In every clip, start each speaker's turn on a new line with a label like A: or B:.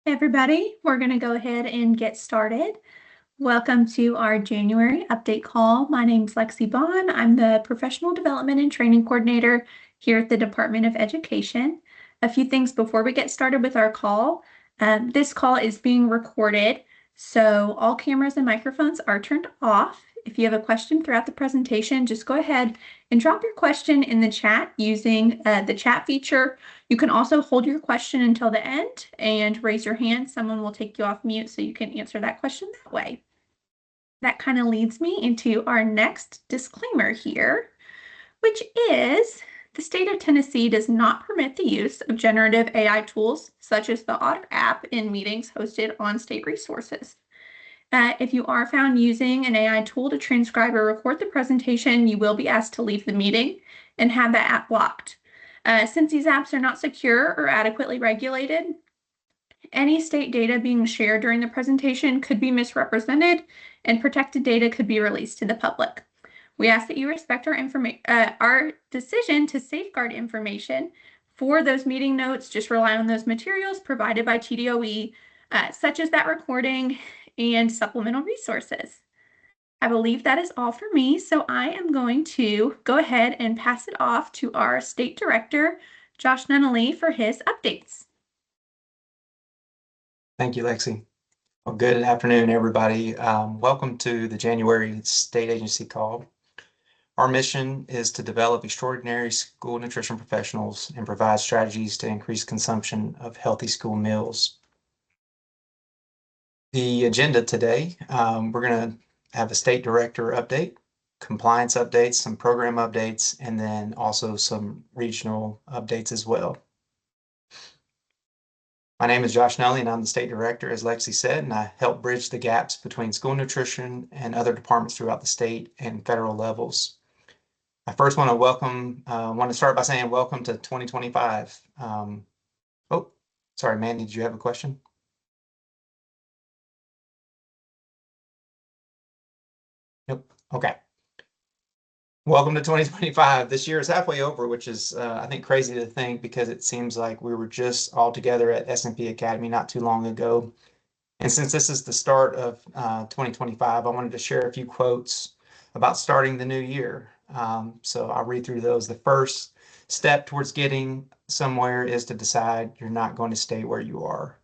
A: Hey everybody, we're going to go ahead and get started. Welcome to our January update call. My name is Lexi Bond. I'm the Professional Development and Training Coordinator here at the Department of Education. A few things before we get started with our call. This call is being recorded, so all cameras and microphones are turned off. If you have a question throughout the presentation, just go ahead and drop your question in the chat using the chat feature. You can also hold your question until the end and raise your hand. Someone will take you off mute so you can answer that question that way. That kind of leads me into our next disclaimer here, which is the state of Tennessee does not permit the use of generative AI tools such as the Otter app in meetings hosted on state resources. If you are found using an AI tool to transcribe or record the presentation, you will be asked to leave the meeting and have that app blocked. Since these apps are not secure or adequately regulated, any state data being shared during the presentation could be misrepresented and protected data could be released to the public. We ask that you respect our decision to safeguard information. For those meeting notes, just rely on those materials provided by TDOE, such as that recording and supplemental resources. I believe that is all for me, so I am going to go ahead and pass it off to our State Director, Josh Nunnally, for his updates.
B: Thank you, Lexi. Well, good afternoon, everybody. Welcome to the January State Agency call. Our mission is to develop extraordinary school nutrition professionals and provide strategies to increase consumption of healthy school meals. The agenda today, we're going to have a state director update, compliance updates, some program updates, and then also some regional updates as well. My name is Josh Nunnally, and I'm the state director, as Lexi said, and I help bridge the gaps between school nutrition and other departments throughout the state and federal levels. I first want to start by saying welcome to 2025. Oh, sorry, Mandy, did you have a question? Nope. Okay. Welcome to 2025. This year is halfway over, which is, I think, crazy to think because it seems like we were just all together at S&P Academy not too long ago. And since this is the start of 2025, I wanted to share a few quotes about starting the new year. So I'll read through those. The first step towards getting somewhere is to decide you're not going to stay where you are.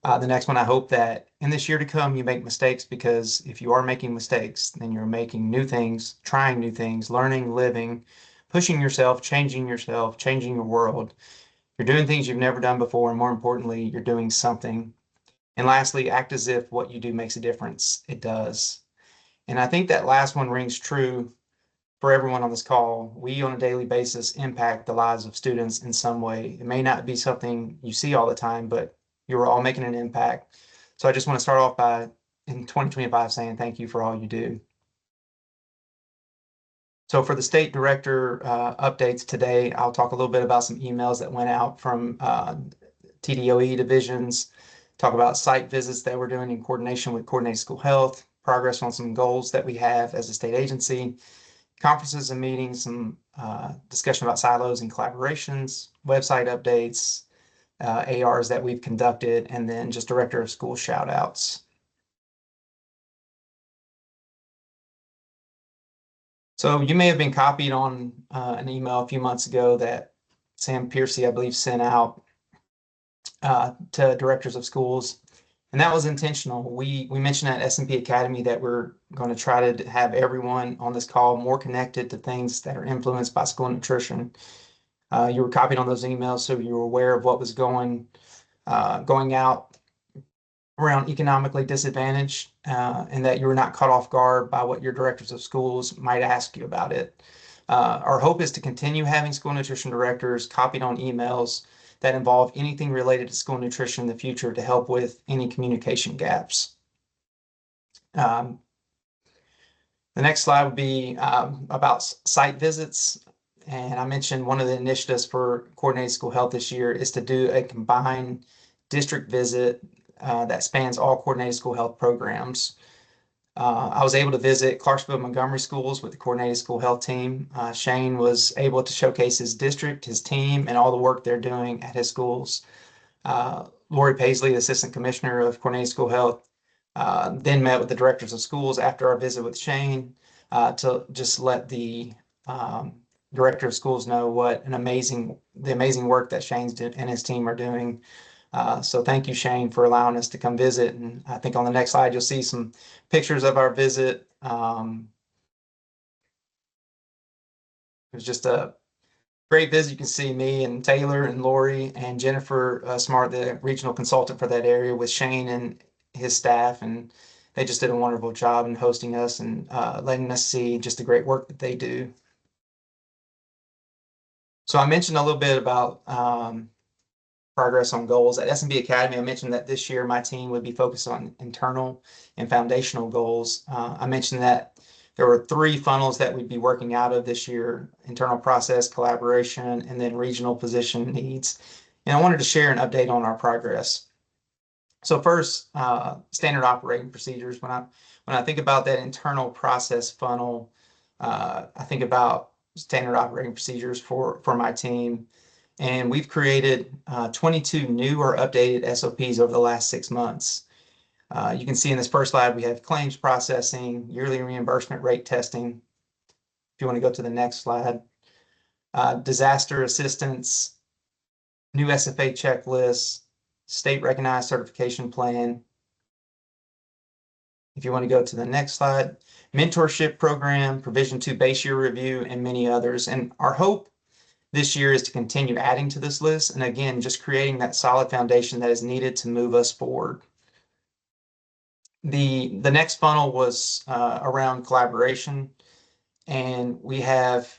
B: The next one, I hope that in this year to come, you make mistakes, because if you are making mistakes, then you're making new things, trying new things, learning, living, pushing yourself, changing your world. You're doing things you've never done before, and more importantly, you're doing something. And lastly, act as if what you do makes a difference. It does. And I think that last one rings true for everyone on this call. We, on a daily basis, impact the lives of students in some way. It may not be something you see all the time, but you're all making an impact. So I just want to start off by, in 2025, saying thank you for all you do. So for the state director updates today, I'll talk a little bit about some emails that went out from TDOE divisions, talk about site visits that we're doing in coordination with Coordinated School Health, progress on some goals that we have as a state agency, conferences and meetings, some discussion about silos and collaborations, website updates, ARs that we've conducted, and then just director of school shout outs. So you may have been copied on an email a few months ago that Sam Piercy, I believe, sent out to directors of schools. And that was intentional. We mentioned at S&P Academy that we're going to try to have everyone on this call more connected to things that are influenced by school nutrition. You were copied on those emails, so you were aware of what was going out around economically disadvantaged, and that you were not caught off guard by what your directors of schools might ask you about it. Our hope is to continue having school nutrition directors copied on emails that involve anything related to school nutrition in the future to help with any communication gaps. The next slide would be about site visits. And I mentioned one of the initiatives for Coordinated School Health this year is to do a combined district visit that spans all Coordinated School Health programs. I was able to visit Clarksville Montgomery schools with the Coordinated School Health team. Shane was able to showcase his district, his team, and all the work they're doing at his schools. Lori Paisley, the Assistant Commissioner of Cornelius School Health, then met with the directors of schools after our visit with Shane to just let the director of schools know what the amazing work that Shane's and his team are doing. So thank you, Shane, for allowing us to come visit. And I think on the next slide, you'll see some pictures of our visit. It was just a great visit. You can see me and Taylor and Lori and Jennifer Smart, the regional consultant for that area, with Shane and his staff. And they just did a wonderful job in hosting us and letting us see just the great work that they do. So I mentioned a little bit about progress on goals. At SMB Academy, I mentioned that this year my team would be focused on internal and foundational goals. I mentioned that there were 3 funnels that we'd be working out of this year: internal process, collaboration, and then regional position needs. And I wanted to share an update on our progress. So first, standard operating procedures. When I think about that internal process funnel, I think about standard operating procedures for my team. And we've created 22 new or updated SOPs over the last 6 months. You can see in this first slide, we have claims processing, yearly reimbursement rate testing. If you want to go to the next slide, disaster assistance, new SFA checklists, state recognized certification plan. If you want to go to the next slide, mentorship program, Provision 2 base year review, and many others. And our hope this year is to continue adding to this list. And again, just creating that solid foundation that is needed to move us forward. The next funnel was around collaboration. And we have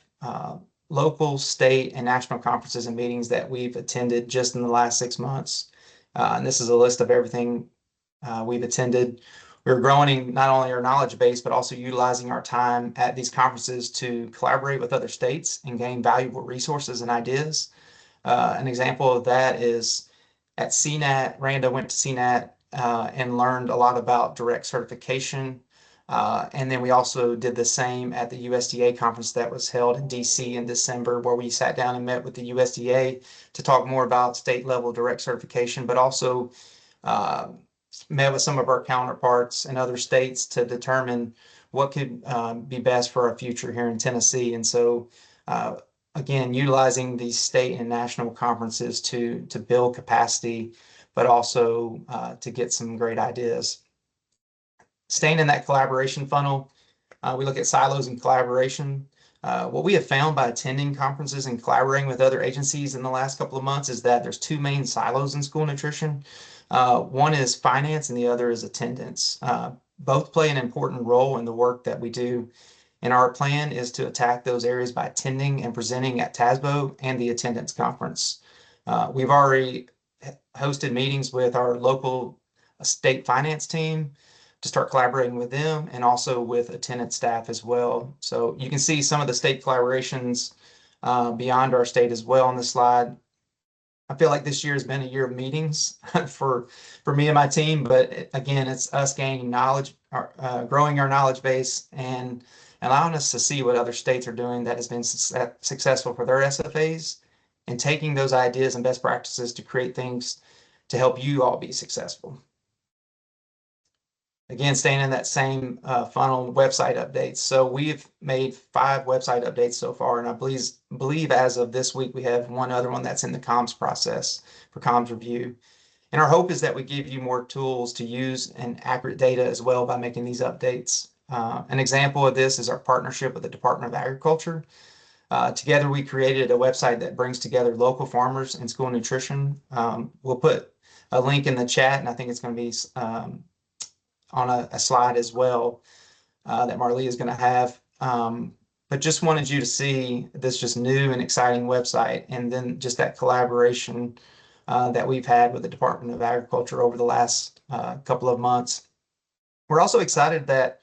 B: local, state, and national conferences and meetings that we've attended just in the last 6 months. And this is a list of everything we've attended. We're growing not only our knowledge base, but also utilizing our time at these conferences to collaborate with other states and gain valuable resources and ideas. An example of that is at CNAT. Randa went to CNAT and learned a lot about direct certification. And then we also did the same at the USDA conference that was held in DC in December, where we sat down and met with the USDA to talk more about state level direct certification, but also met with some of our counterparts in other states to determine what could be best for our future here in Tennessee. And so, again, utilizing these state and national conferences to build capacity, but also to get some great ideas. Staying in that collaboration funnel, we look at silos and collaboration. What we have found by attending conferences and collaborating with other agencies in the last couple of months is that there's 2 main silos in school nutrition. One is finance and the other is attendance. Both play an important role in the work that we do. And our plan is to attack those areas by attending and presenting at TASBO and the attendance conference. We've already hosted meetings with our local state finance team to start collaborating with them, and also with attendance staff as well. So you can see some of the state collaborations beyond our state as well on the slide. I feel like this year has been a year of meetings for me and my team, but again, it's us gaining knowledge, growing our knowledge base, and allowing us to see what other states are doing that has been successful for their SFAs, and taking those ideas and best practices to create things to help you all be successful. Again, staying in that same funnel, website updates. So we've made 5 website updates so far, and I believe as of this week, we have one other one that's in the comms process for comms review. And our hope is that we give you more tools to use and accurate data as well by making these updates. An example of this is our partnership with the Department of Agriculture. Together, we created a website that brings together local farmers and school nutrition. We'll put a link in the chat, and I think it's going to be on a slide as well that Marley is going to have. But just wanted you to see this just new and exciting website, and then just that collaboration that we've had with the Department of Agriculture over the last couple of months. We're also excited that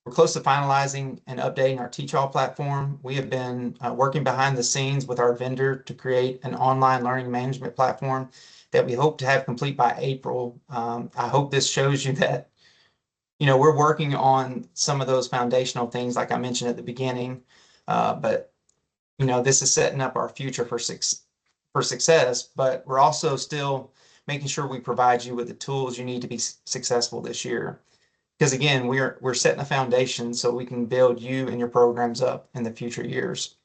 B: we're close to finalizing and updating our Teach All platform. We have been working behind the scenes with our vendor to create an online learning management platform that we hope to have complete by April. I hope this shows you that we're working on some of those foundational things, like I mentioned at the beginning, but this is setting up our future for success. But we're also still making sure we provide you with the tools you need to be successful this year. Because again, we're setting a foundation so we can build you and your programs up in the future years.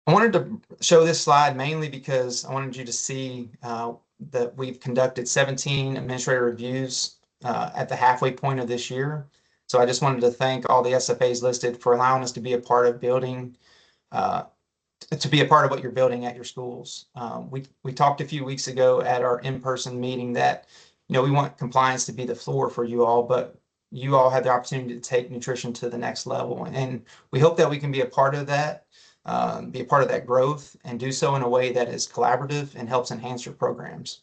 B: I wanted to show this slide mainly because I wanted you to see that we've conducted 17 administrative reviews at the halfway point of this year. So I just wanted to thank all the SFAs listed for allowing us to be a part of building, to be a part of what you're building at your schools. We talked a few weeks ago at our in-person meeting that, we want compliance to be the floor for you all, but you all have the opportunity to take nutrition to the next level. And we hope that we can be a part of that. Be a part of that growth and do so in a way that is collaborative and helps enhance your programs.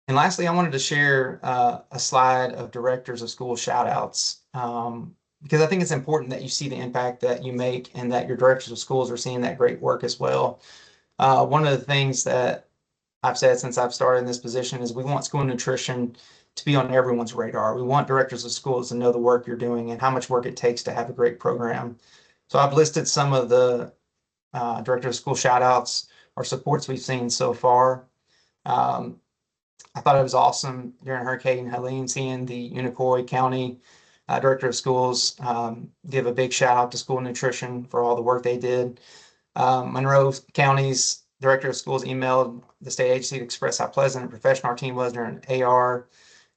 B: And lastly, I wanted to share a slide of directors of school shout outs because I think it's important that you see the impact that you make and that your directors of schools are seeing that great work as well. One of the things that I've said since I've started in this position is we want school nutrition to be on everyone's radar. We want directors of schools to know the work you're doing and how much work it takes to have a great program. So I've listed some of the director of school shout outs or supports we've seen so far. I thought it was awesome during Hurricane Helene seeing the Unicoi County Director of Schools give a big shout out to school nutrition for all the work they did. Monroe County's Director of Schools emailed the state agency to express how pleasant and professional our team was during AR.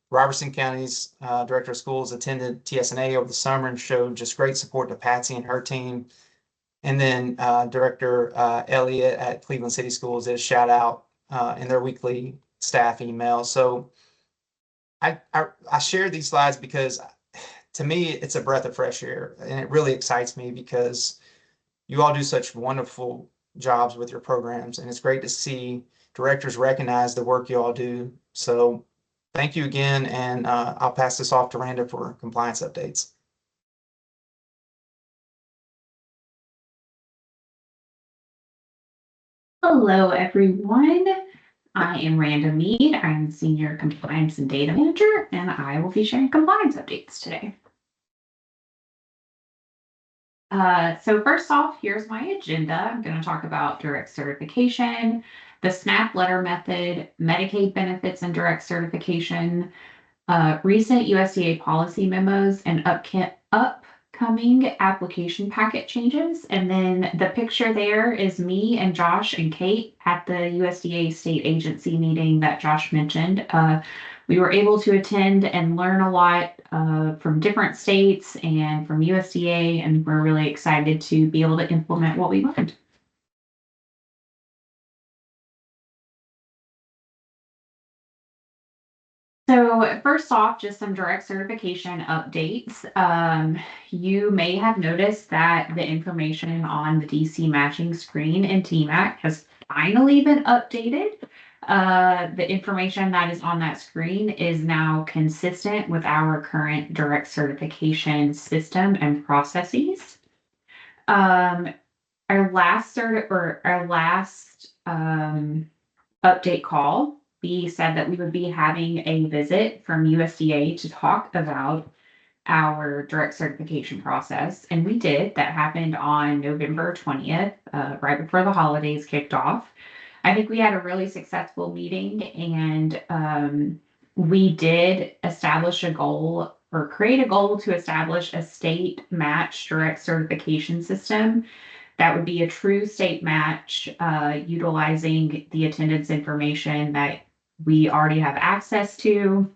B: Robertson County's Director of Schools attended TSNA over the summer and showed just great support to Patsy and her team. And then Director Elliott at Cleveland City Schools did a shout out in their weekly staff email. So I shared these slides because to me, it's a breath of fresh air, and it really excites me because you all do such wonderful jobs with your programs, and it's great to see directors recognize the work you all do. So thank you again, and I'll pass this off to Randa for compliance updates.
C: Hello, everyone. I am Randa Mead. I'm Senior Compliance and Data Manager, and I will be sharing compliance updates today. So first off, here's my agenda. I'm going to talk about direct certification, the SNAP letter method, Medicaid benefits and direct certification, recent USDA policy memos, and upcoming application packet changes. And then the picture there is me and Josh and Kate at the USDA state agency meeting that Josh mentioned. We were able to attend and learn a lot from different states and from USDA, and we're really excited to be able to implement what we learned. So first off, just some direct certification updates. You may have noticed that the information on the DC matching screen in TMAC has finally been updated. The information that is on that screen is now consistent with our current direct certification system and processes. Our last update call, we said that we would be having a visit from USDA to talk about our direct certification process, and we did. That happened on November 20th, right before the holidays kicked off. I think we had a really successful meeting, and we did establish a goal or create a goal to establish a state match direct certification system that would be a true state match, utilizing the attendance information that we already have access to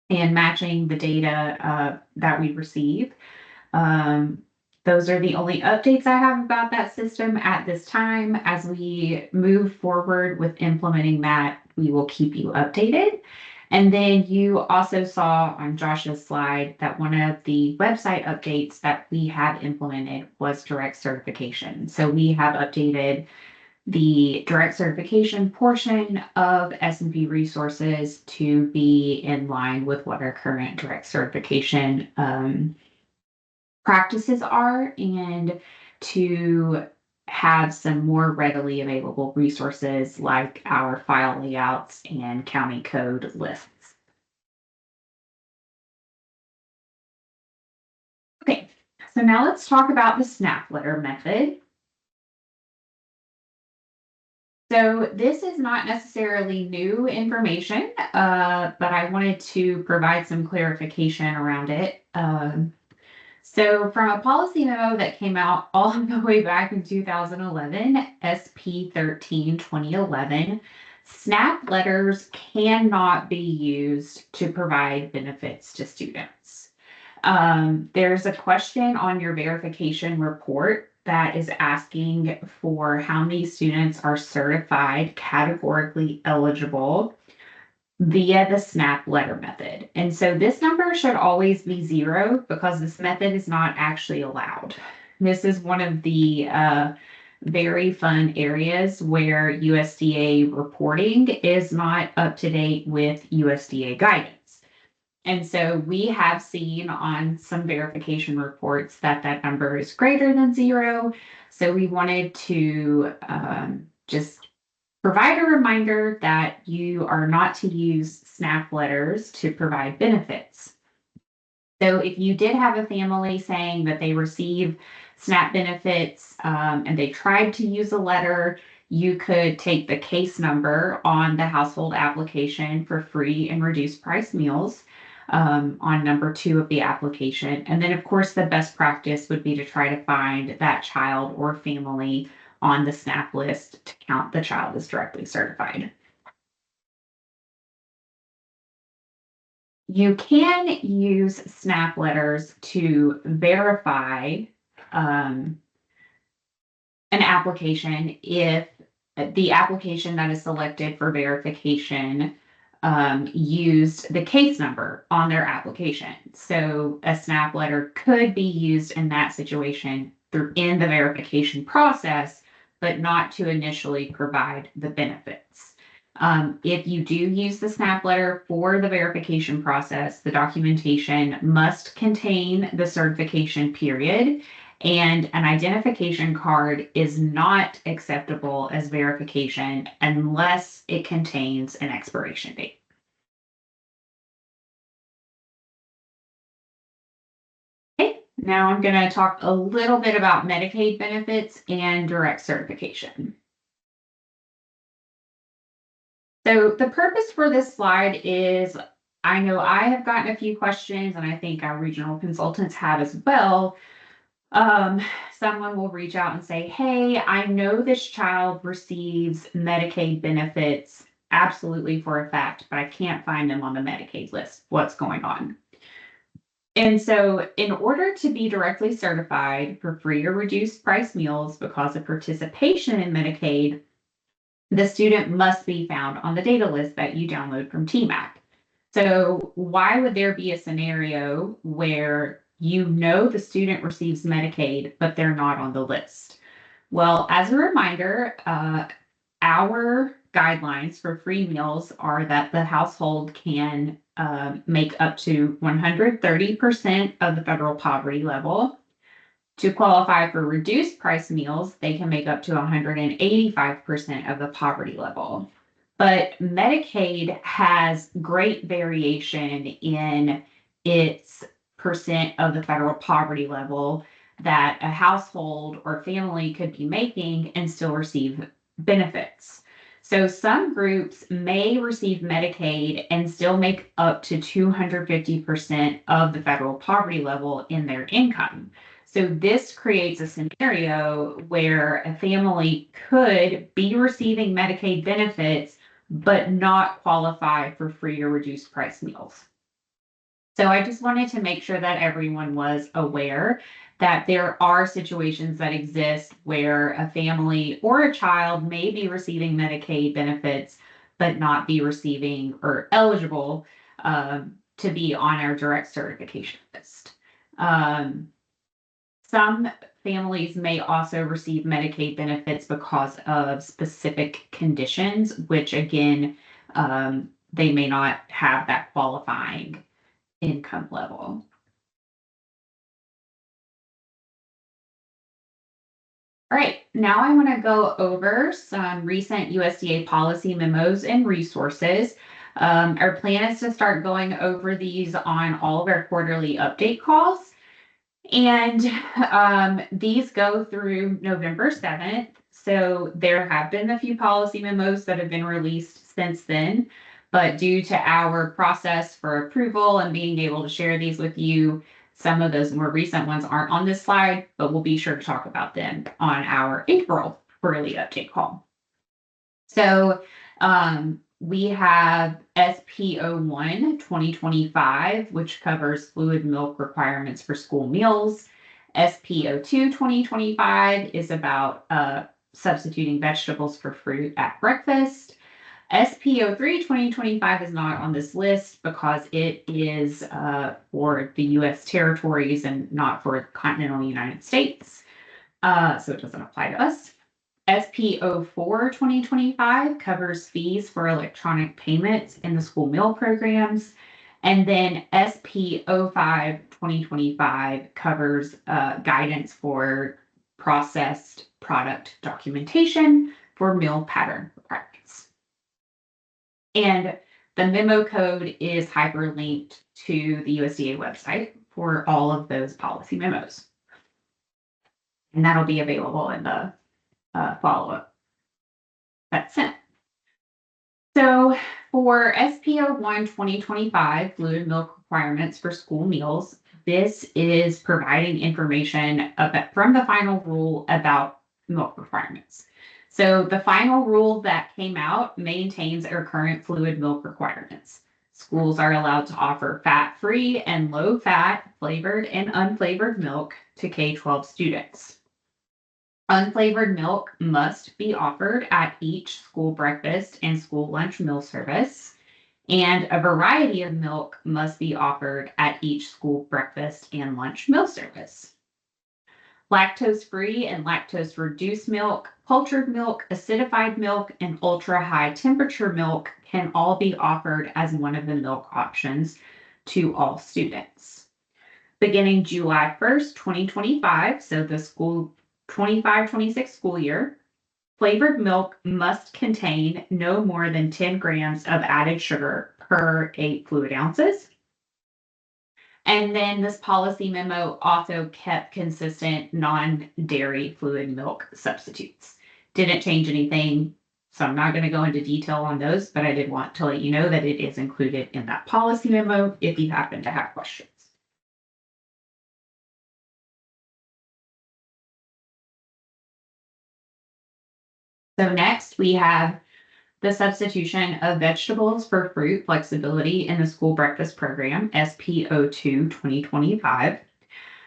C: and matching the data that we receive. Those are the only updates I have about that system at this time. As we move forward with implementing that, we will keep you updated. And then you also saw on Josh's slide that one of the website updates that we have implemented was direct certification. So we have updated the direct certification portion of S&P resources to be in line with what our current direct certification practices are, and to have some more readily available resources like our file layouts and county code lists. Okay, so now let's talk about the SNAP letter method. So this is not necessarily new information, but I wanted to provide some clarification around it. So from a policy memo that came out all the way back in 2011, SP 13, 2011, SNAP letters cannot be used to provide benefits to students. There's a question on your verification report that is asking for how many students are certified categorically eligible via the SNAP letter method. And so this number should always be 0 because this method is not actually allowed. This is one of the very fun areas where USDA reporting is not up to date with USDA guidance. And so we have seen on some verification reports that that number is greater than 0. So we wanted to just provide a reminder that you are not to use SNAP letters to provide benefits. So if you did have a family saying that they receive SNAP benefits and they tried to use a letter, you could take the case number on the household application for free and reduced price meals on number 2 of the application. And then of course the best practice would be to try to find that child or family on the SNAP list to count the child as directly certified. You can use SNAP letters to verify an application if the application that is selected for verification used the case number on their application. So a SNAP letter could be used in that situation in the verification process, but not to initially provide the benefits. If you do use the SNAP letter for the verification process, the documentation must contain the certification period, and an identification card is not acceptable as verification unless it contains an expiration date. Okay, now I'm going to talk a little bit about Medicaid benefits and direct certification. So the purpose for this slide is, I know I have gotten a few questions, and I think our regional consultants have as well. Someone will reach out and say, hey, I know this child receives Medicaid benefits absolutely for a fact, but I can't find them on the Medicaid list. What's going on? And so in order to be directly certified for free or reduced price meals because of participation in Medicaid, the student must be found on the data list that you download from TMAC. So why would there be a scenario where you know the student receives Medicaid, but they're not on the list? Well, as a reminder, our guidelines for free meals are that the household can make up to 130% of the federal poverty level. To qualify for reduced price meals, they can make up to 185% of the poverty level. But Medicaid has great variation in its percent of the federal poverty level that a household or family could be making and still receive benefits. So some groups may receive Medicaid and still make up to 250% of the federal poverty level in their income. So this creates a scenario where a family could be receiving Medicaid benefits, but not qualify for free or reduced price meals. So I just wanted to make sure that everyone was aware that there are situations that exist where a family or a child may be receiving Medicaid benefits, but not be receiving or eligible to be on our direct certification list. Some families may also receive Medicaid benefits because of specific conditions, which again, they may not have that qualifying income level. All right, now I want to go over some recent USDA policy memos and resources. Our plan is to start going over these on all of our quarterly update calls. And these go through November 7th. So there have been a few policy memos that have been released since then, but due to our process for approval and being able to share these with you, some of those more recent ones aren't on this slide, but we'll be sure to talk about them on our April quarterly update call. So we have SPO1 2025, which covers fluid milk requirements for school meals. SPO2 2025 is about substituting vegetables for fruit at breakfast. SPO3 2025 is not on this list because it is for the US territories and not for the continental United States. So it doesn't apply to us. SPO4 2025 covers fees for electronic payments in the school meal programs. And then SPO5 2025 covers guidance for processed product documentation for meal pattern requirements. And the memo code is hyperlinked to the USDA website for all of those policy memos. And that'll be available in the follow-up that's sent. So for SPO1 2025, fluid milk requirements for school meals, this is providing information from the final rule about milk requirements. So the final rule that came out maintains our current fluid milk requirements. Schools are allowed to offer fat-free and low-fat, flavored and unflavored milk to K-12 students. Unflavored milk must be offered at each school breakfast and school lunch meal service, and a variety of milk must be offered at each school breakfast and lunch meal service. Lactose-free and lactose-reduced milk, cultured milk, acidified milk, and ultra-high temperature milk can all be offered as one of the milk options to all students. Beginning July 1st, 2025, so the school 25-26 school year, flavored milk must contain no more than 10 grams of added sugar per 8 fluid ounces. And then this policy memo also kept consistent non-dairy fluid milk substitutes. Didn't change anything, so I'm not going to go into detail on those, but I did want to let you know that it is included in that policy memo if you happen to have questions. So next we have the substitution of vegetables for fruit flexibility in the school breakfast program, SPO2 2025.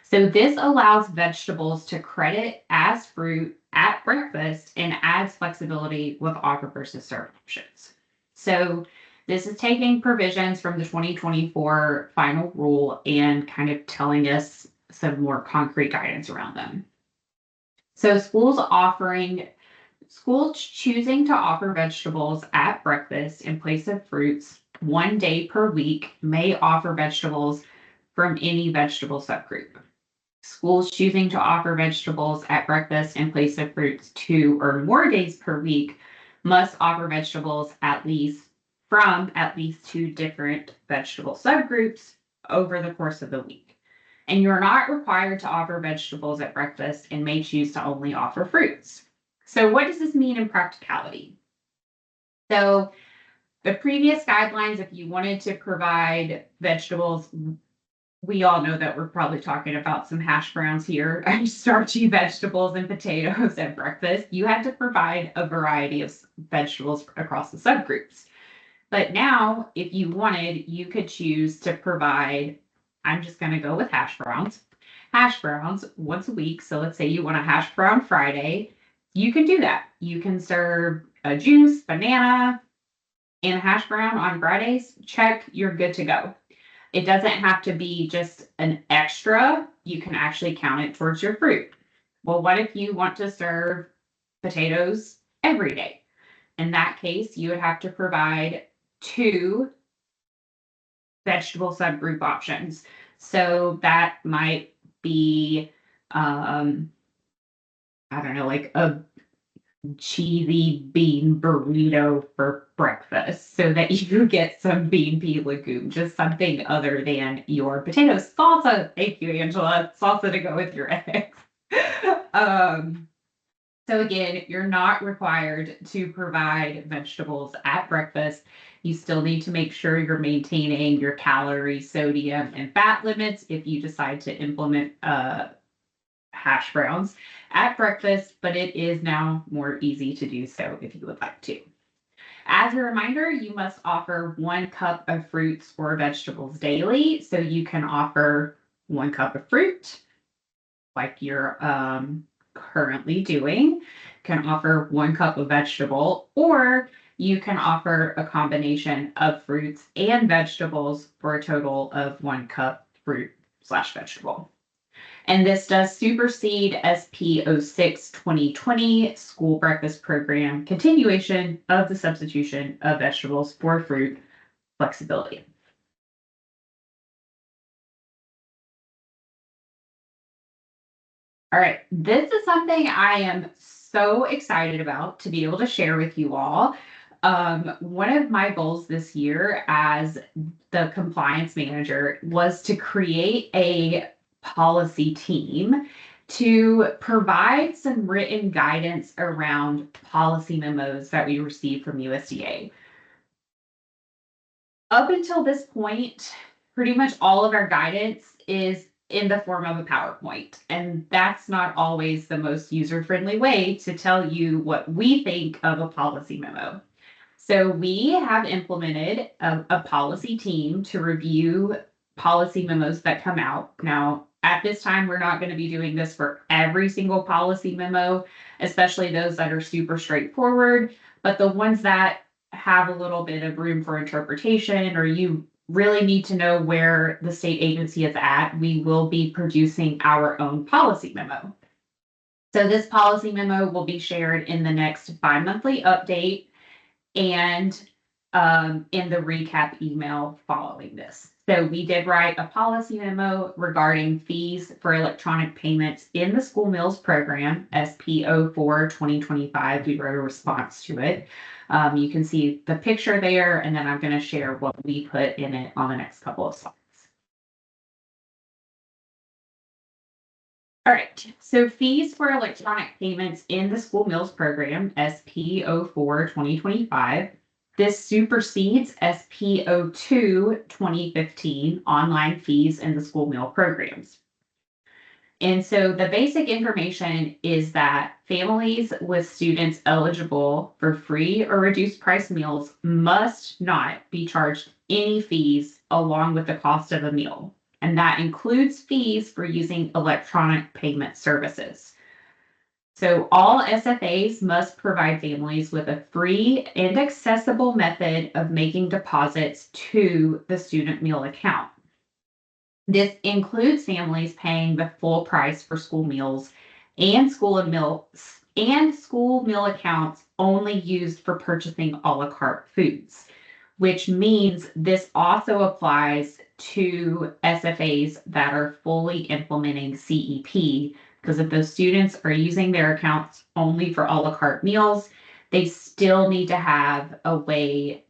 C: So this allows vegetables to credit as fruit at breakfast and adds flexibility with offer versus serve options. So this is taking provisions from the 2024 final rule and kind of telling us some more concrete guidance around them. So schools choosing to offer vegetables at breakfast in place of fruits 1 day per week may offer vegetables from any vegetable subgroup. Schools choosing to offer vegetables at breakfast in place of fruits 2 or more days per week must offer vegetables from at least 2 different vegetable subgroups over the course of the week. And you're not required to offer vegetables at breakfast and may choose to only offer fruits. So what does this mean in practicality? So the previous guidelines, if you wanted to provide vegetables, we all know that we're probably talking about some hash browns here, starchy vegetables and potatoes at breakfast. You had to provide a variety of vegetables across the subgroups. But now, if you wanted, you could choose to provide, I'm just going to go with hash browns once a week. So let's say you want a hash brown Friday. You can do that. You can serve a juice, banana, and a hash brown on Fridays. Check, you're good to go. It doesn't have to be just an extra. You can actually count it towards your fruit. Well, what if you want to serve potatoes every day? In that case, you would have to provide 2 vegetable subgroup options. So that might be, I don't know, like a cheesy bean burrito for breakfast so that you get some bean pea legume, just something other than your potatoes. Salsa, thank you, Angela. Salsa to go with your eggs. So again, you're not required to provide vegetables at breakfast. You still need to make sure you're maintaining your calorie, sodium, and fat limits if you decide to implement hash browns at breakfast, but it is now more easy to do so if you would like to. As a reminder, you must offer 1 cup of fruits or vegetables daily. So you can offer 1 cup of fruit, like you're currently doing, can offer 1 cup of vegetable, or you can offer a combination of fruits and vegetables for a total of 1 cup fruit/vegetable. And this does supersede SP 06/2020 school breakfast program continuation of the substitution of vegetables for fruit flexibility. All right, this is something I am so excited about to be able to share with you all. One of my goals this year as the compliance manager was to create a policy team to provide some written guidance around policy memos that we receive from USDA. Up until this point, pretty much all of our guidance is in the form of a PowerPoint, and that's not always the most user-friendly way to tell you what we think of a policy memo. So we have implemented a policy team to review policy memos that come out. Now, at this time, we're not going to be doing this for every single policy memo, especially those that are super straightforward, but the ones that have a little bit of room for interpretation, or you really need to know where the state agency is at, we will be producing our own policy memo. So this policy memo will be shared in the next bi-monthly update and in the recap email following this. So we did write a policy memo regarding fees for electronic payments in the school meals program, SP 04/2025. We wrote a response to it. You can see the picture there, and then I'm going to share what we put in it on the next couple of slides. All right, so fees for electronic payments in the school meals program, SP 04/2025. This supersedes SP 02/2015 online fees in the school meal programs. And so the basic information is that families with students eligible for free or reduced price meals must not be charged any fees along with the cost of a meal. And that includes fees for using electronic payment services. So all SFAs must provide families with a free and accessible method of making deposits to the student meal account. This includes families paying the full price for school meals and school meal accounts only used for purchasing a la carte foods, which means this also applies to SFAs that are fully implementing CEP, because if those students are using their accounts only for a la carte meals, they still need to have a way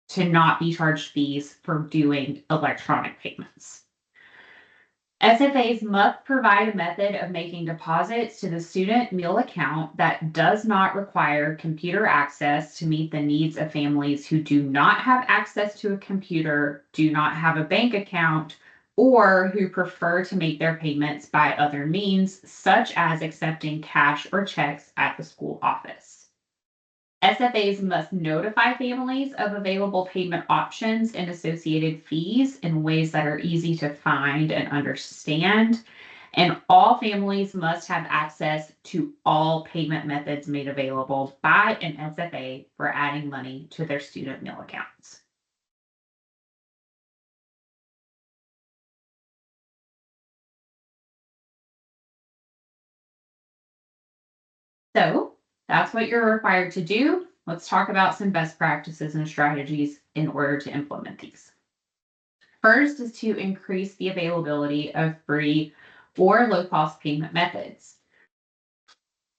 C: to not be charged fees for doing electronic payments. SFAs must provide a method of making deposits to the student meal account that does not require computer access to meet the needs of families who do not have access to a computer, do not have a bank account, or who prefer to make their payments by other means, such as accepting cash or checks at the school office. SFAs must notify families of available payment options and associated fees in ways that are easy to find and understand. And all families must have access to all payment methods made available by an SFA for adding money to their student meal accounts. So that's what you're required to do. Let's talk about some best practices and strategies in order to implement these. First is to increase the availability of free or low-cost payment methods.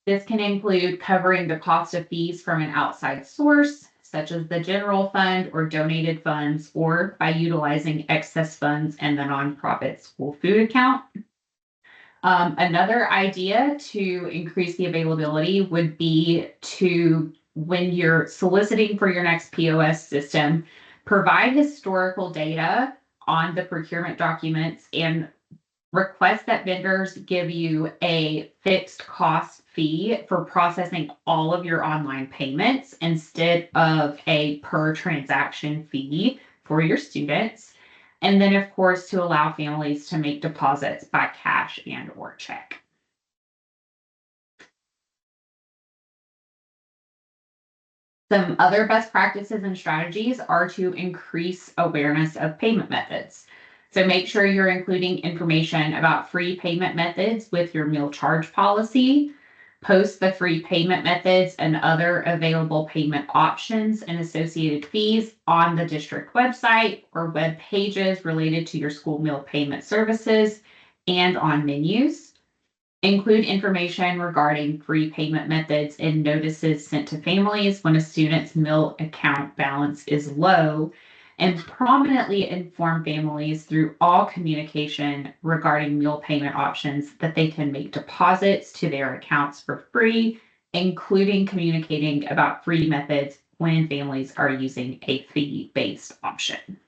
C: This can include covering the cost of fees from an outside source, such as the general fund or donated funds, or by utilizing excess funds in the nonprofit school food account. Another idea to increase the availability would be to, when you're soliciting for your next POS system, provide historical data on the procurement documents and request that vendors give you a fixed cost fee for processing all of your online payments instead of a per transaction fee for your students. And then, of course, to allow families to make deposits by cash and or check. Some other best practices and strategies are to increase awareness of payment methods. So make sure you're including information about free payment methods with your meal charge policy. Post the free payment methods and other available payment options and associated fees on the district website or web pages related to your school meal payment services and on menus. Include information regarding free payment methods in notices sent to families when a student's meal account balance is low, and prominently inform families through all communication regarding meal payment options that they can make deposits to their accounts for free, including communicating about free methods when families are using a fee-based option.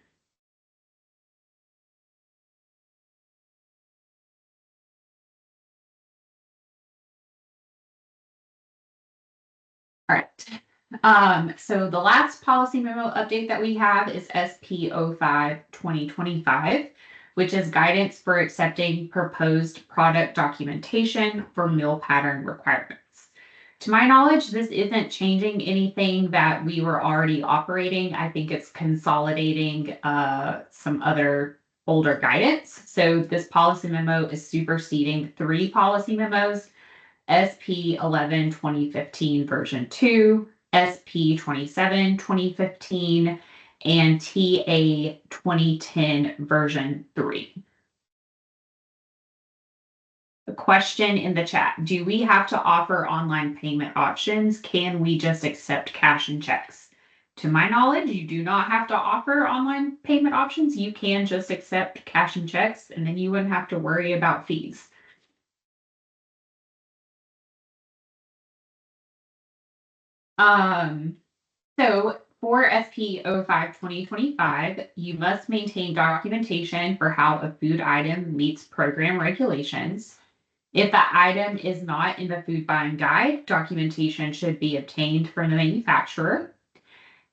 C: All right. So the last policy memo update that we have is SP 05/2025, which is guidance for accepting proposed product documentation for meal pattern requirements. To my knowledge, this isn't changing anything that we were already operating. I think it's consolidating some other older guidance. So this policy memo is superseding 3 policy memos: SP 11/2015 version 2, SP 27/2015, and TA 2010 version 3. The question in the chat: do we have to offer online payment options? Can we just accept cash and checks? To my knowledge, you do not have to offer online payment options. You can just accept cash and checks, and then you wouldn't have to worry about fees. So for SP 05/2025, you must maintain documentation for how a food item meets program regulations. If the item is not in the food buying guide, documentation should be obtained from the manufacturer.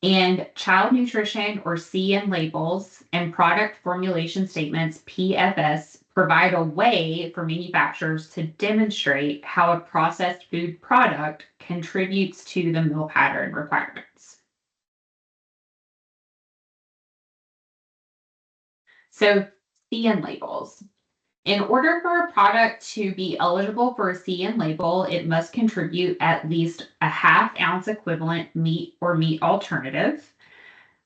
C: And child nutrition or CN labels and product formulation statements, PFS, provide a way for manufacturers to demonstrate how a processed food product contributes to the meal pattern requirements. So CN labels. In order for a product to be eligible for a CN label, it must contribute at least a ½ ounce equivalent meat or meat alternative.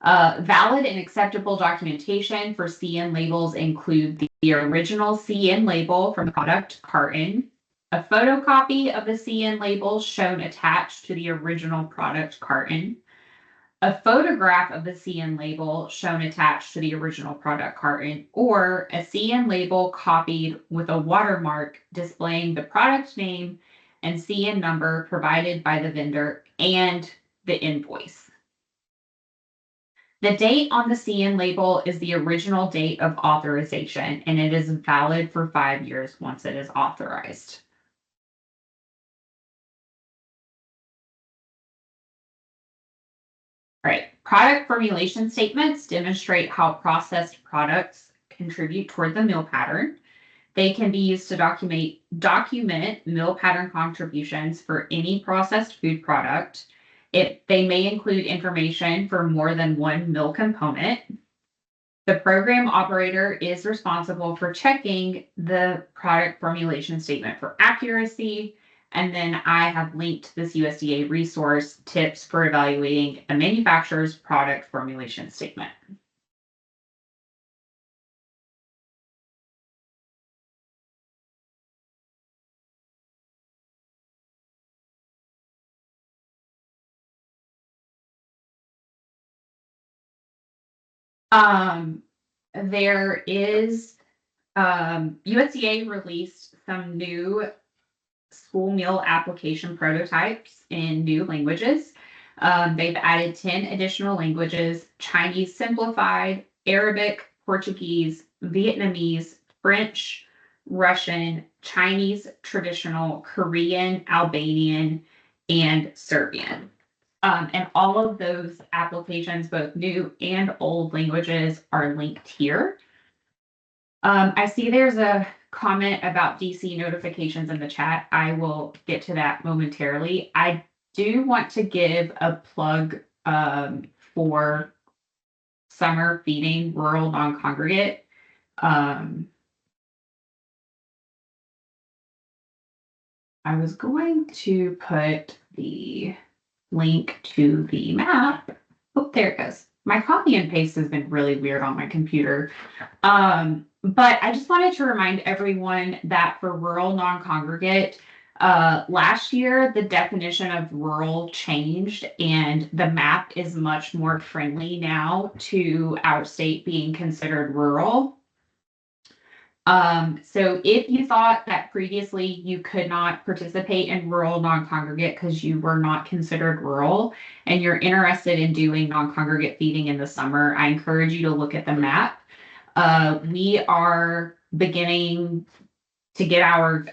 C: Valid and acceptable documentation for CN labels include the original CN label from the product carton, a photocopy of the CN label shown attached to the original product carton, a photograph of the CN label shown attached to the original product carton, or a CN label copied with a watermark displaying the product name and CN number provided by the vendor and the invoice. The date on the CN label is the original date of authorization, and it is valid for 5 years once it is authorized. All right, product formulation statements demonstrate how processed products contribute toward the meal pattern. They can be used to document meal pattern contributions for any processed food product. They may include information for more than one meal component. The program operator is responsible for checking the product formulation statement for accuracy. And then I have linked this USDA resource, Tips for Evaluating a Manufacturer's Product Formulation Statement. There is USDA released some new school meal application prototypes in new languages. They've added 10 additional languages: Chinese simplified, Arabic, Portuguese, Vietnamese, French, Russian, Chinese traditional, Korean, Albanian, and Serbian. And all of those applications, both new and old languages, are linked here. I see there's a comment about DC notifications in the chat. I will get to that momentarily. I do want to give a plug for summer feeding rural non-congregate. I was going to put the link to the map. Oh, there it goes. My copy and paste has been really weird on my computer. But I just wanted to remind everyone that for rural non-congregate, last year, the definition of rural changed and the map is much more friendly now to our state being considered rural. So if you thought that previously you could not participate in rural non-congregate because you were not considered rural and you're interested in doing non-congregate feeding in the summer, I encourage you to look at the map. We are beginning to get our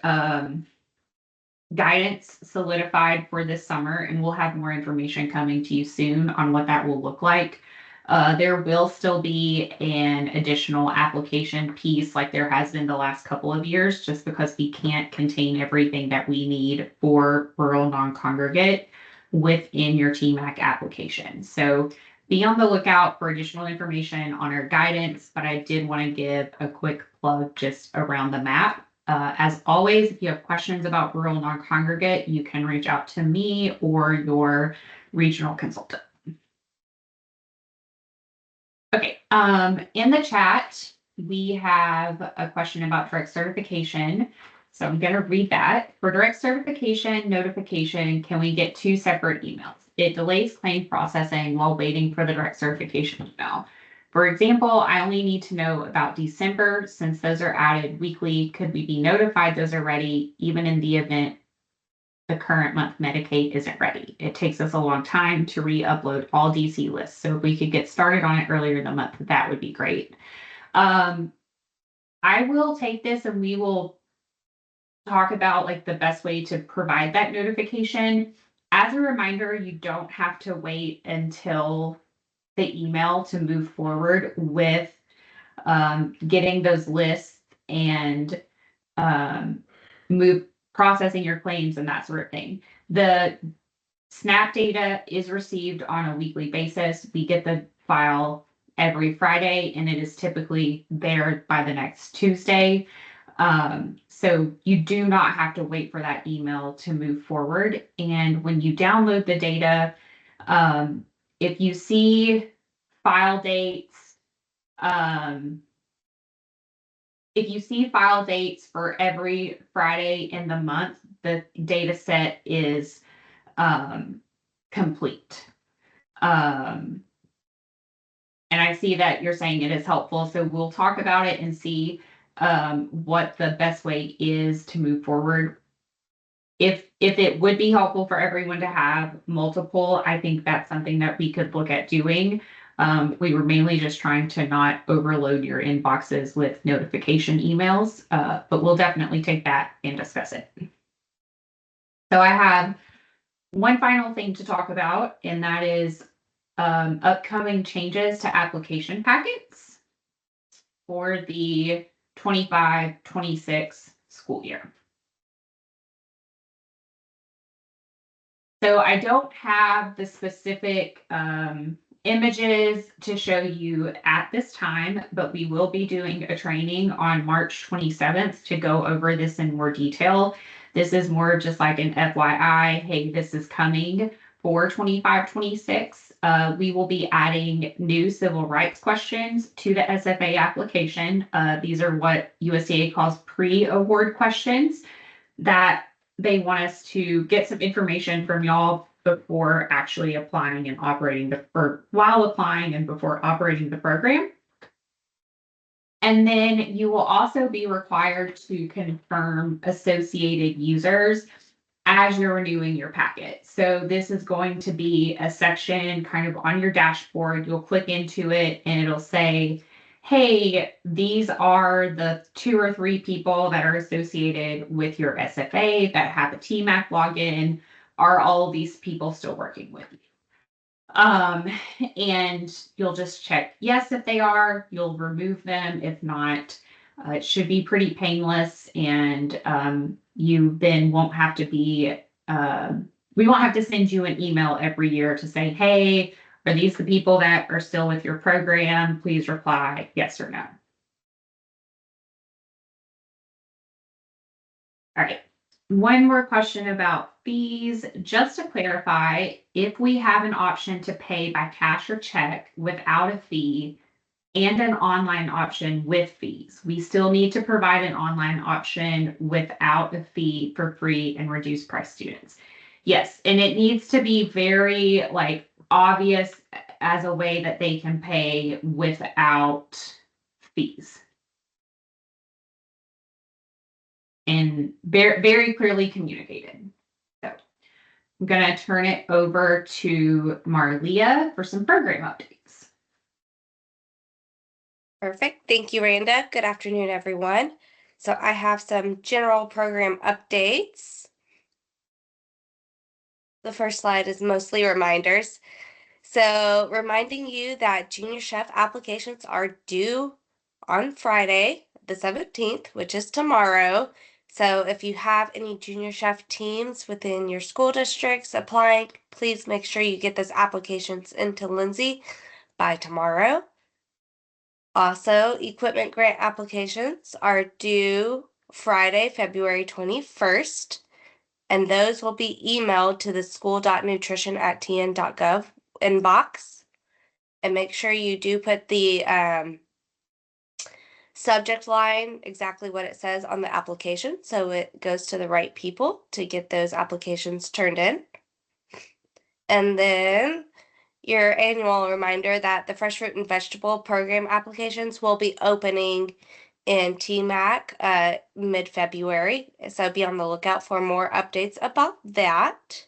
C: guidance solidified for this summer, and we'll have more information coming to you soon on what that will look like. There will still be an additional application piece like there has been the last couple of years, just because we can't contain everything that we need for rural non-congregate within your TMAC application. So be on the lookout for additional information on our guidance, but I did want to give a quick plug just around the map. As always, if you have questions about rural non-congregate, you can reach out to me or your regional consultant. Okay, in the chat, we have a question about direct certification. So I'm going to read that. For direct certification notification, can we get 2 separate emails? It delays claim processing while waiting for the direct certification email. For example, I only need to know about December since those are added weekly. Could we be notified those are ready, even in the event the current month Medicaid isn't ready? It takes us a long time to re-upload all DC lists. So if we could get started on it earlier in the month, that would be great. I will take this and we will talk about like the best way to provide that notification. As a reminder, you don't have to wait until the email to move forward with getting those lists and processing your claims and that sort of thing. The SNAP data is received on a weekly basis. We get the file every Friday and it is typically there by the next Tuesday. So you do not have to wait for that email to move forward. And when you download the data, if you see file dates, for every Friday in the month, the data set is complete. And I see that you're saying it is helpful, so we'll talk about it and see what the best way is to move forward. If it would be helpful for everyone to have multiple, I think that's something that we could look at doing. We were mainly just trying to not overload your inboxes with notification emails, but we'll definitely take that and discuss it. So I have one final thing to talk about, and that is upcoming changes to application packets for the 25-26 school year. So I don't have the specific images to show you at this time, but we will be doing a training on March 27th to go over this in more detail. This is more just like an FYI, hey, this is coming for 25-26. We will be adding new civil rights questions to the SFA application. These are what USDA calls pre-award questions that they want us to get some information from y'all before actually applying and operating or while applying and before operating the program. And then you will also be required to confirm associated users as you're renewing your packet. So this is going to be a section kind of on your dashboard. You'll click into it and it'll say, hey, these are the 2 or 3 people that are associated with your SFA that have a TMAC login. Are all of these people still working with you? And you'll just check yes if they are, you'll remove them if not. It should be pretty painless, and you then won't have to be, we won't have to send you an email every year to say, hey, are these the people that are still with your program? Please reply yes or no. All right. One more question about fees. Just to clarify, if we have an option to pay by cash or check without a fee and an online option with fees, we still need to provide an online option without a fee for free and reduced price students. Yes, and it needs to be very like obvious as a way that they can pay without fees. And very, very clearly communicated. So I'm going to turn it over to Marlia for some program updates.
D: Perfect. Thank you, Randa. Good afternoon, everyone. So I have some general program updates. The first slide is mostly reminders. So reminding you that junior chef applications are due on Friday, the 17th, which is tomorrow. So if you have any junior chef teams within your school districts applying, please make sure you get those applications into Lindsay by tomorrow. Also, equipment grant applications are due Friday, February 21st, and those will be emailed to the school.nutrition@tn.gov inbox. And make sure you do put the subject line exactly what it says on the application so it goes to the right people to get those applications turned in. And then your annual reminder that the fresh fruit and vegetable program applications will be opening in TMAC mid-February. So be on the lookout for more updates about that.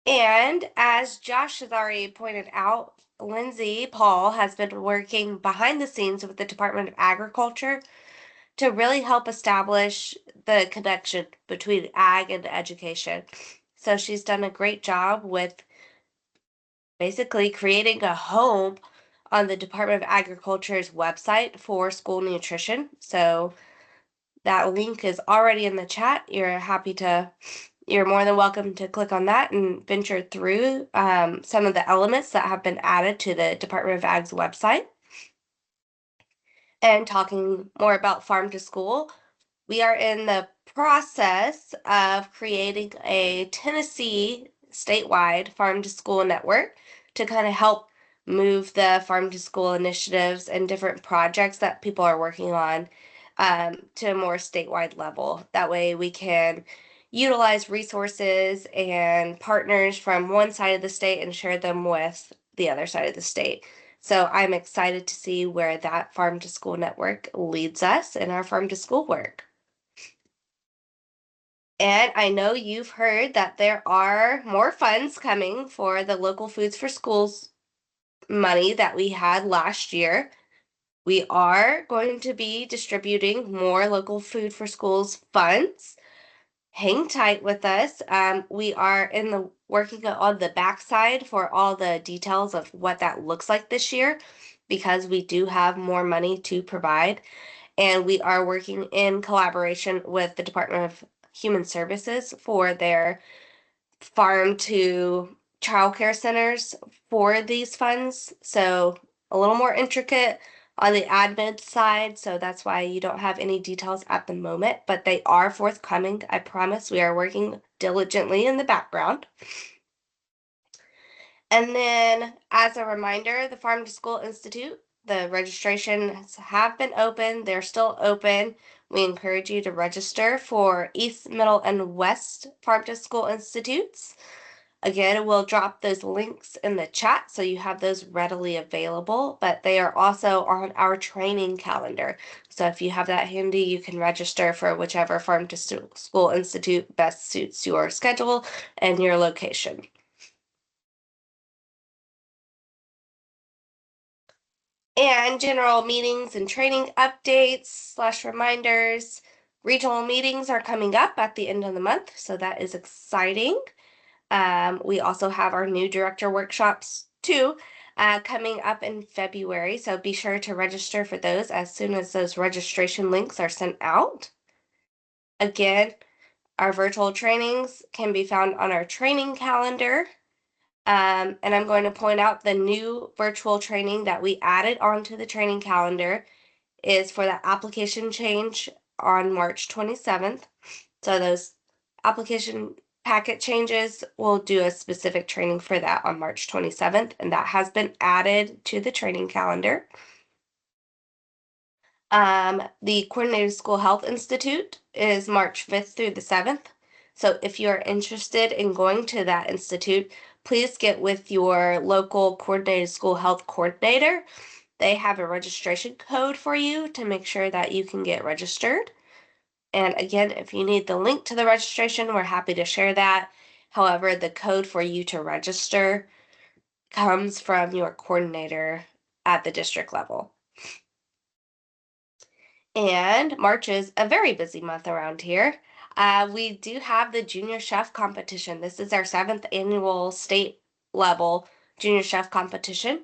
D: And as Josh has already pointed out, Lindsay Paul has been working behind the scenes with the Department of Agriculture to really help establish the connection between ag and education. So she's done a great job with basically creating a home on the Department of Agriculture's website for school nutrition. So that link is already in the chat. You're more than welcome to click on that and venture through some of the elements that have been added to the Department of Ag's website. And talking more about Farm to School, we are in the process of creating a Tennessee statewide Farm to School network to kind of help move the Farm to School initiatives and different projects that people are working on to a more statewide level. That way we can utilize resources and partners from one side of the state and share them with the other side of the state. So I'm excited to see where that Farm to School network leads us in our Farm to School work. And I know you've heard that there are more funds coming for the Local Foods for Schools money that we had last year. We are going to be distributing more Local Food for Schools funds. Hang tight with us. We are working on the backside for all the details of what that looks like this year, because we do have more money to provide. And we are working in collaboration with the Department of Human Services for their farm to childcare centers for these funds. So a little more intricate on the admin side, so that's why you don't have any details at the moment, but they are forthcoming. I promise we are working diligently in the background. And then as a reminder, the Farm to School Institute, the registrations have been open. They're still open. We encourage you to register for East, Middle, and West Farm to School Institutes. Again, we'll drop those links in the chat so you have those readily available, but they are also on our training calendar. So if you have that handy, you can register for whichever Farm to School Institute best suits your schedule and your location. And general meetings and training updates / reminders. Regional meetings are coming up at the end of the month, so that is exciting. We also have our new director workshops too, coming up in February. So be sure to register for those as soon as those registration links are sent out. Again, our virtual trainings can be found on our training calendar. And I'm going to point out the new virtual training that we added onto the training calendar is for the application change on March 27th. So those application packet changes, we'll do a specific training for that on March 27th, and that has been added to the training calendar. The Coordinated School Health Institute is March 5th through the 7th. So if you're interested in going to that institute, please get with your local Coordinated School Health coordinator. They have a registration code for you to make sure that you can get registered. And again, if you need the link to the registration, we're happy to share that. However, the code for you to register comes from your coordinator at the district level. And March is a very busy month around here. We do have the Junior Chef Competition. This is our 7th annual state level Junior Chef Competition,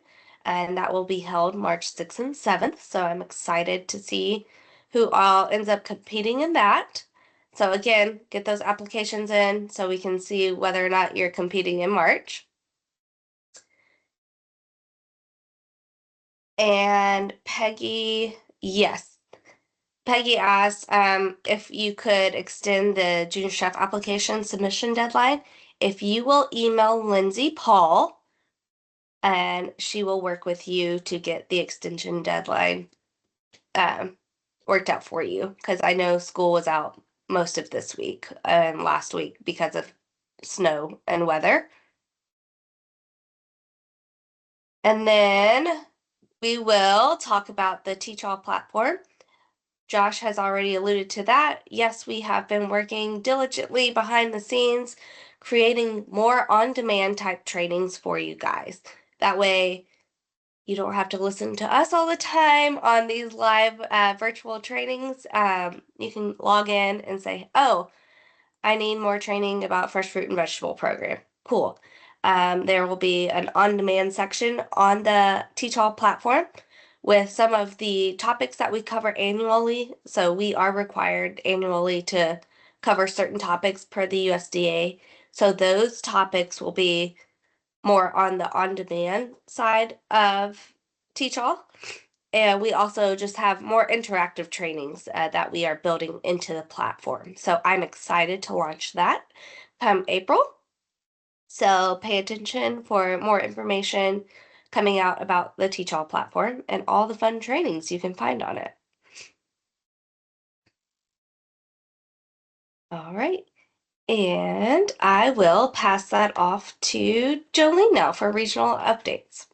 D: and that will be held March 6th and 7th. So I'm excited to see who all ends up competing in that. So again, get those applications in so we can see whether or not you're competing in March. And Peggy, yes. Peggy asked if you could extend the Junior Chef application submission deadline. If you will email Lindsay Paul, and she will work with you to get the extension deadline worked out for you, because I know school was out most of this week and last week because of snow and weather. And then we will talk about the Teach All platform. Josh has already alluded to that. Yes, we have been working diligently behind the scenes, creating more on-demand type trainings for you guys. That way, you don't have to listen to us all the time on these live virtual trainings. You can log in and say, oh, I need more training about fresh fruit and vegetable program. Cool. There will be an on-demand section on the Teach All platform with some of the topics that we cover annually. So we are required annually to cover certain topics per the USDA. So those topics will be more on the on-demand side of Teach All. And we also just have more interactive trainings that we are building into the platform. So I'm excited to launch that come April. So pay attention for more information coming out about the Teach All platform and all the fun trainings you can find on it. All right. And I will pass that off to Jolene now for regional updates.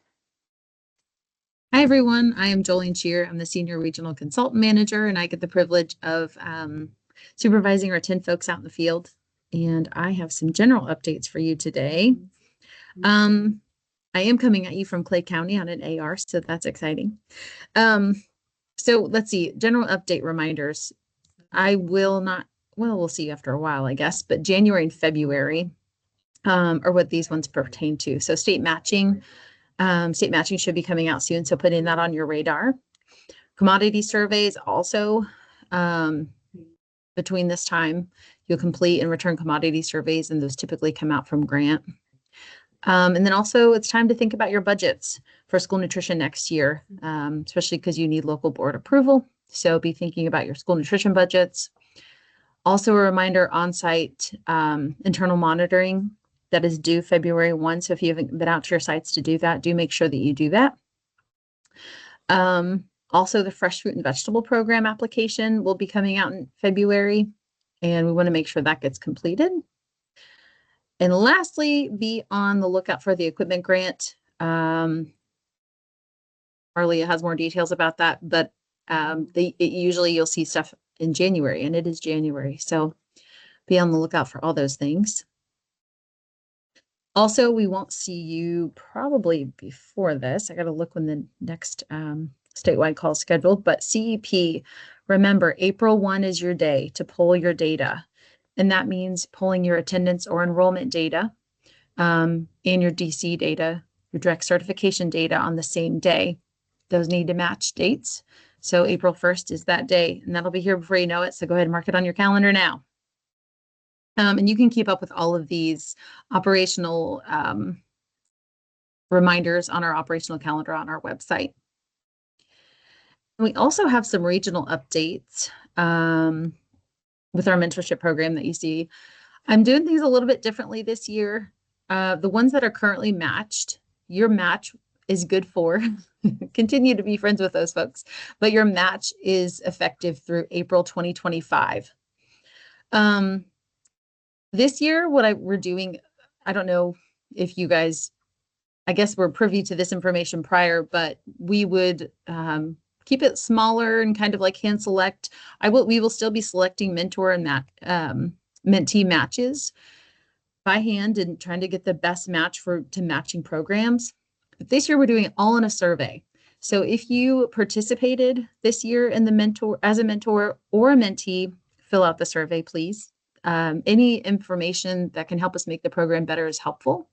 E: Hi, everyone. I am Jolene Shear. I'm the Senior Regional Consultant Manager, and I get the privilege of supervising our 10 folks out in the field. And I have some general updates for you today. I am coming at you from Clay County on an AR, so that's exciting. So let's see, general update reminders. I will not, well, we'll see after a while, I guess, but January and February are what these ones pertain to. So state matching should be coming out soon, so putting that on your radar. Commodity surveys also, between this time, you'll complete and return commodity surveys, and those typically come out from Grant. And then also it's time to think about your budgets for school nutrition next year, especially because you need local board approval. So be thinking about your school nutrition budgets. Also a reminder, on-site internal monitoring that is due February 1. So if you haven't been out to your sites to do that, do make sure that you do that. Also, the fresh fruit and vegetable program application will be coming out in February, and we want to make sure that gets completed. And lastly, be on the lookout for the equipment grant. Marlia has more details about that, but usually you'll see stuff in January, and it is January. So be on the lookout for all those things. Also, we won't see you probably before this. I got to look when the next statewide call is scheduled, but CEP, remember, April 1 is your day to pull your data. And that means pulling your attendance or enrollment data and your DC data, your direct certification data on the same day. Those need to match dates. So April 1st is that day, and that'll be here before you know it. So go ahead and mark it on your calendar now. And you can keep up with all of these operational reminders on our operational calendar on our website. And we also have some regional updates with our mentorship program that you see. I'm doing things a little bit differently this year. The ones that are currently matched, your match is good for. Continue to be friends with those folks, but your match is effective through April 2025. This year, we're doing, I don't know if you guys, I guess we're privy to this information prior, but we would keep it smaller and kind of like hand select. We will still be selecting mentor and mentee matches by hand and trying to get the best match to matching programs. But this year we're doing it all in a survey. So if you participated this year in the as a mentor or a mentee, fill out the survey, please. Any information that can help us make the program better is helpful.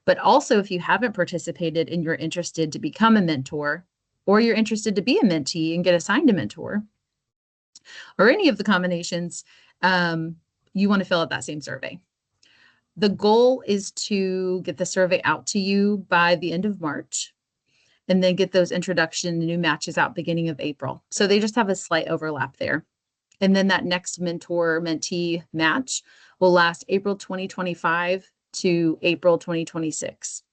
E: But also, if you haven't participated and you're interested to become a mentor, or you're interested to be a mentee and get assigned a mentor, or any of the combinations, you want to fill out that same survey. The goal is to get the survey out to you by the end of March, and then get those introduction new matches out beginning of April. So they just have a slight overlap there. And then that next mentor-mentee match will last April 2025 to April 2026.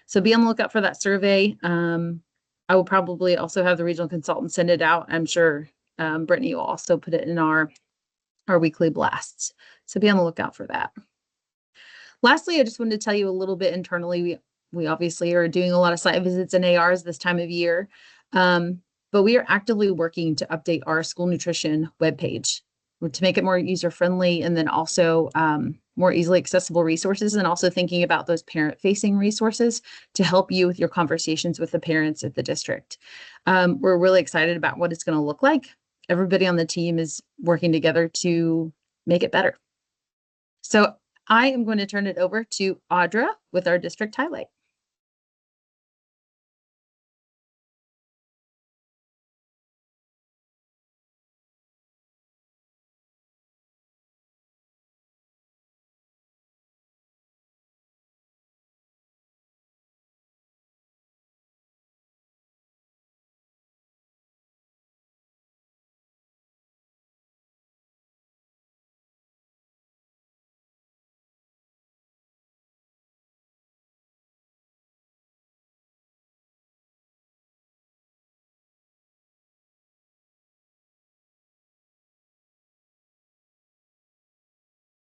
E: So be on the lookout for that survey. I will probably also have the regional consultant send it out. I'm sure Brittany will also put it in our weekly blasts. So be on the lookout for that. Lastly, I just wanted to tell you a little bit internally. We obviously are doing a lot of site visits and ARs this time of year, but we are actively working to update our school nutrition webpage to make it more user-friendly, and then also more easily accessible resources, and also thinking about those parent-facing resources to help you with your conversations with the parents at the district. We're really excited about what it's going to look like. Everybody on the team is working together to make it better. So I am going to turn it over to Audra with our district highlight.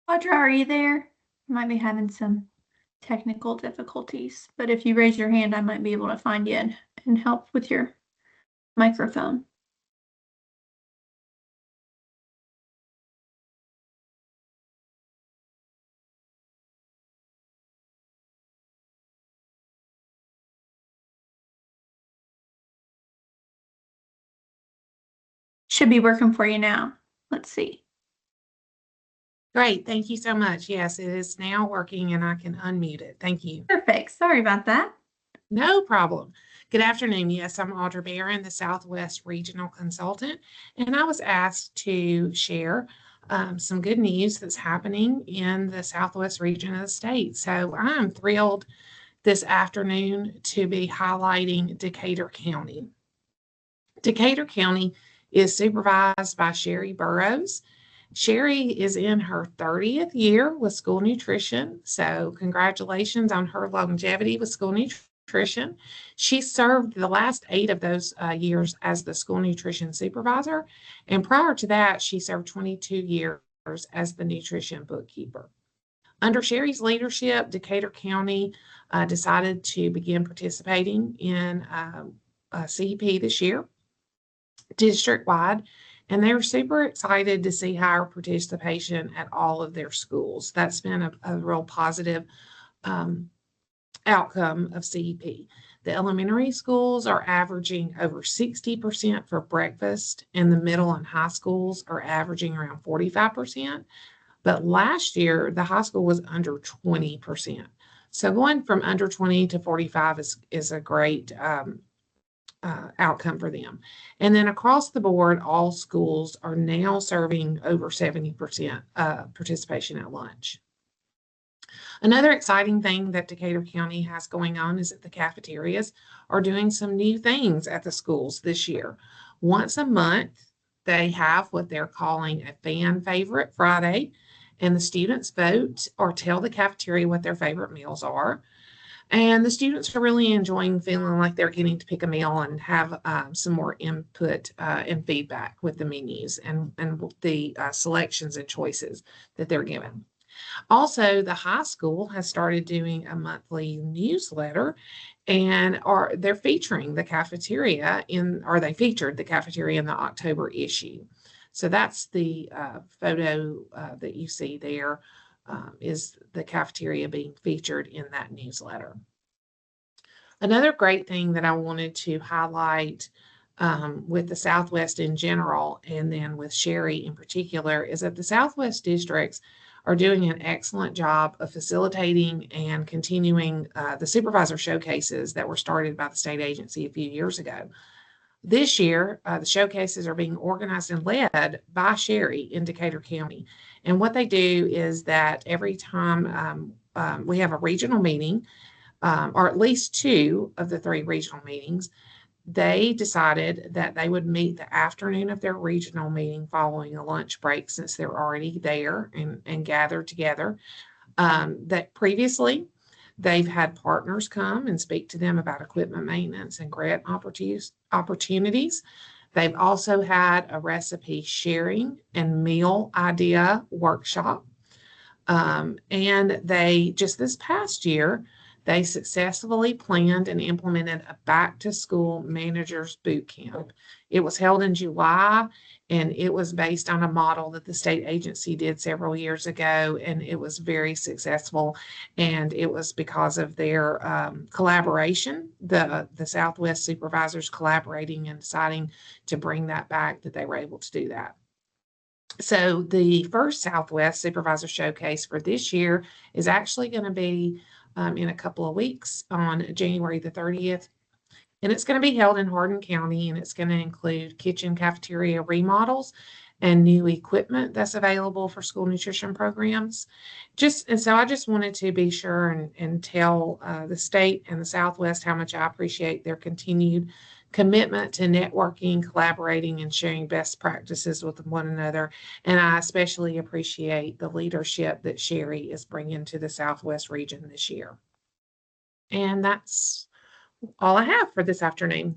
A: Audra, are you there? Might be having some technical difficulties, but if you raise your hand, I might be able to find you and help with your microphone. Should be working for you now. Let's see.
F: Great. Thank you so much. Yes, it is now working and I can unmute it. Thank you.
A: Perfect. Sorry about that.
F: No problem. Good afternoon. Yes, I'm Audra Barron, the Southwest Regional Consultant, and I was asked to share some good news that's happening in the Southwest region of the state. So I'm thrilled this afternoon to be highlighting Decatur County. Decatur County is supervised by Sherry Burrows. Sherry is in her 30th year with school nutrition, so congratulations on her longevity with school nutrition. She served the last 8 of those years as the school nutrition supervisor, and prior to that, she served 22 years as the nutrition bookkeeper. Under Sherry's leadership, Decatur County decided to begin participating in CEP this year, district-wide, and they were super excited to see higher participation at all of their schools. That's been a real positive outcome of CEP. The elementary schools are averaging over 60% for breakfast, and the middle and high schools are averaging around 45%. But last year, the high school was under 20%. So going from under 20 to 45 is a great outcome for them. And then across the board, all schools are now serving over 70% participation at lunch. Another exciting thing that Decatur County has going on is that the cafeterias are doing some new things at the schools this year. Once a month, they have what they're calling a Fan Favorite Friday, and the students vote or tell the cafeteria what their favorite meals are. And the students are really enjoying feeling like they're getting to pick a meal and have some more input and feedback with the menus and the selections and choices that they're given. Also, the high school has started doing a monthly newsletter, and they're featuring the cafeteria they featured the cafeteria in the October issue. So that's the photo that you see there is the cafeteria being featured in that newsletter. Another great thing that I wanted to highlight with the Southwest in general, and then with Sherry in particular, is that the Southwest districts are doing an excellent job of facilitating and continuing the supervisor showcases that were started by the state agency a few years ago. This year, the showcases are being organized and led by Sherry in Decatur County. And what they do is that every time we have a regional meeting, or at least 2 of the 3 regional meetings, they decided that they would meet the afternoon of their regional meeting following a lunch break, since they're already there and gathered together. That previously they've had partners come and speak to them about equipment maintenance and grant opportunities. They've also had a recipe sharing and meal idea workshop. And they just this past year, they successfully planned and implemented a back-to-school managers boot camp. It was held in July, and it was based on a model that the state agency did several years ago, and it was very successful. And it was because of their collaboration, the Southwest supervisors collaborating and deciding to bring that back, that they were able to do that. So the first Southwest Supervisor Showcase for this year is actually going to be in a couple of weeks on January the 30th. And it's going to be held in Hardin County, and it's going to include kitchen cafeteria remodels and new equipment that's available for school nutrition programs. So I just wanted to be sure and tell the state and the Southwest how much I appreciate their continued commitment to networking, collaborating, and sharing best practices with one another. And I especially appreciate the leadership that Sherry is bringing to the Southwest region this year. And that's all I have for this afternoon.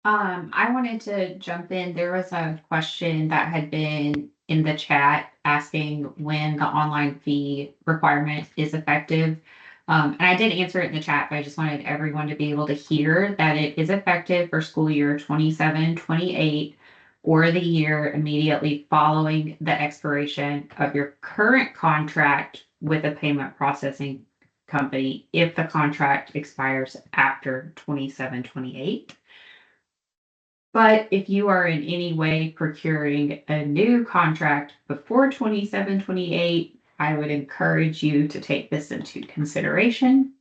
C: I wanted to jump in. There was a question that had been in the chat asking when the online fee requirement is effective. And I did answer it in the chat, but I just wanted everyone to be able to hear that it is effective for school year 27-28 or the year immediately following the expiration of your current contract with a payment processing company if the contract expires after 27-28. But if you are in any way procuring a new contract before 27-28, I would encourage you to take this into consideration,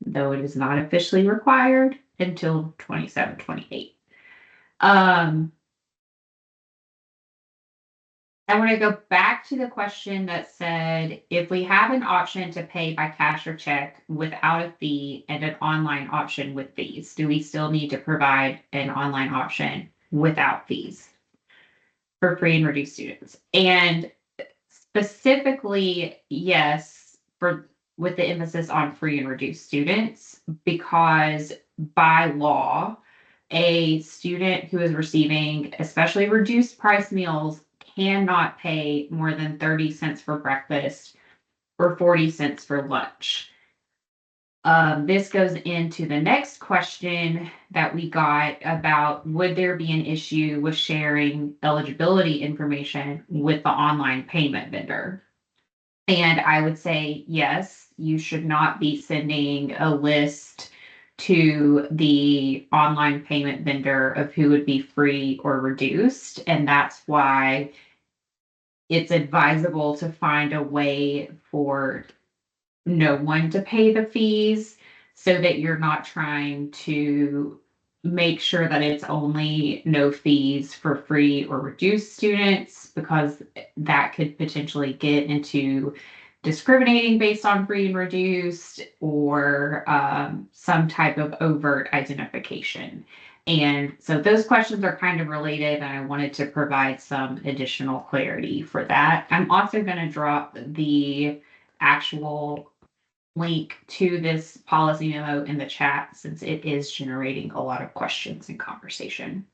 C: though it is not officially required until 27-28. I want to go back to the question that said, if we have an option to pay by cash or check without a fee and an online option with fees, do we still need to provide an online option without fees? for free and reduced students. And specifically, yes, with the emphasis on free and reduced students, because by law, a student who is receiving especially reduced price meals cannot pay more than 30 cents for breakfast or 40 cents for lunch. This goes into the next question that we got about, would there be an issue with sharing eligibility information with the online payment vendor? And I would say, yes, you should not be sending a list to the online payment vendor of who would be free or reduced. And that's why it's advisable to find a way for no one to pay the fees, so that you're not trying to make sure that it's only no fees for free or reduced students, because that could potentially get into discriminating based on free and reduced, or some type of overt identification. And so those questions are kind of related, and I wanted to provide some additional clarity for that. I'm also going to drop the actual link to this policy memo in the chat, since it is generating a lot of questions and conversation.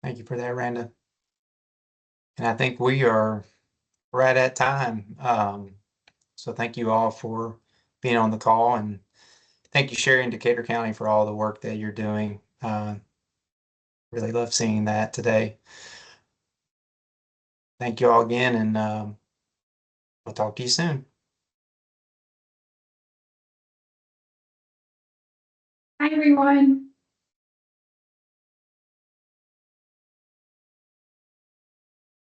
B: Thank you for that, Randa. And I think we are right at time. So thank you all for being on the call, and thank you, Sherry and Decatur County, for all the work that you're doing. Really love seeing that today. Thank you all again, and we'll talk to you soon.
C: Hi, everyone.